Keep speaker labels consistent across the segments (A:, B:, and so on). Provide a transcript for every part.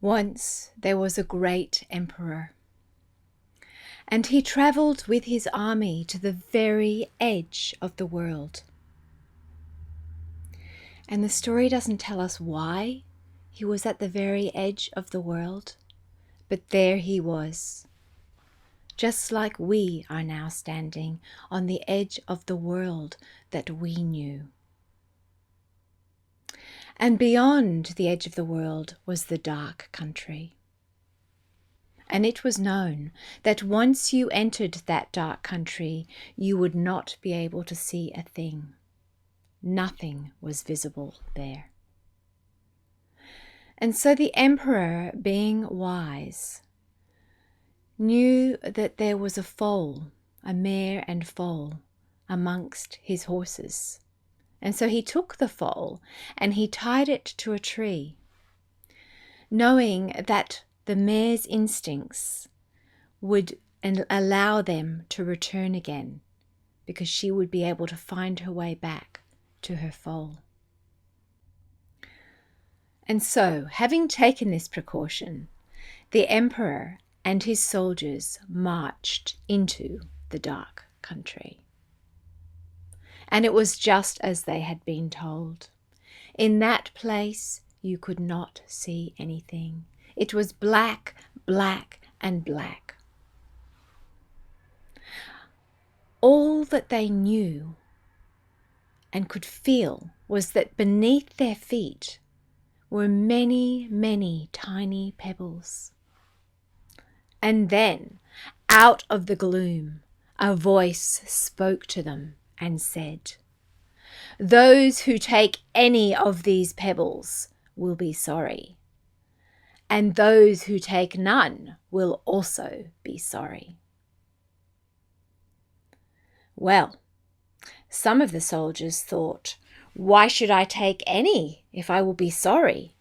A: Once there was a great emperor, and he travelled with his army to the very edge of the world. And the story doesn't tell us why he was at the very edge of the world, but there he was, just like we are now standing on the edge of the world that we knew. And beyond the edge of the world was the dark country. And it was known that once you entered that dark country, you would not be able to see a thing. Nothing was visible there. And so the emperor, being wise, knew that there was a foal, a mare and foal, amongst his horses. And so he took the foal and he tied it to a tree, knowing that the mare's instincts would allow them to return again, because she would be able to find her way back to her foal. And so, having taken this precaution, the emperor and his soldiers marched into the dark country. And it was just as they had been told. In that place you could not see anything. It was black, black, and black. All that they knew and could feel was that beneath their feet were many, many tiny pebbles. And then, out of the gloom, a voice spoke to them and said, "Those who take any of these pebbles will be sorry, and those who take none will also be sorry." Well, some of the soldiers thought, "Why should I take any if I will be sorry?"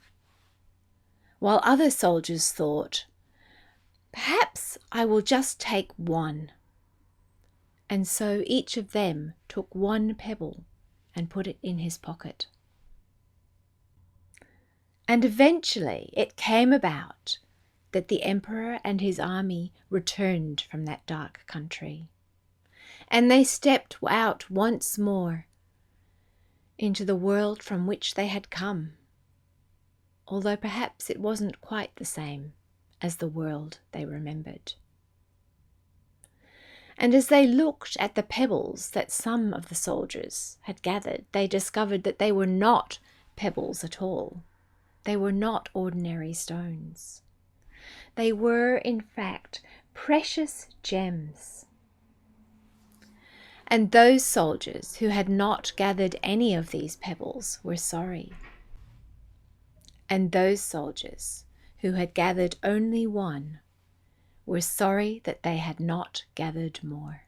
A: While other soldiers thought, "Perhaps I will just take one." And so each of them took one pebble and put it in his pocket. And eventually it came about that the emperor and his army returned from that dark country. And they stepped out once more into the world from which they had come, although perhaps it wasn't quite the same as the world they remembered. And as they looked at the pebbles that some of the soldiers had gathered, they discovered that they were not pebbles at all. They were not ordinary stones. They were, in fact, precious gems. And those soldiers who had not gathered any of these pebbles were sorry. And those soldiers who had gathered only one were sorry that they had not gathered more.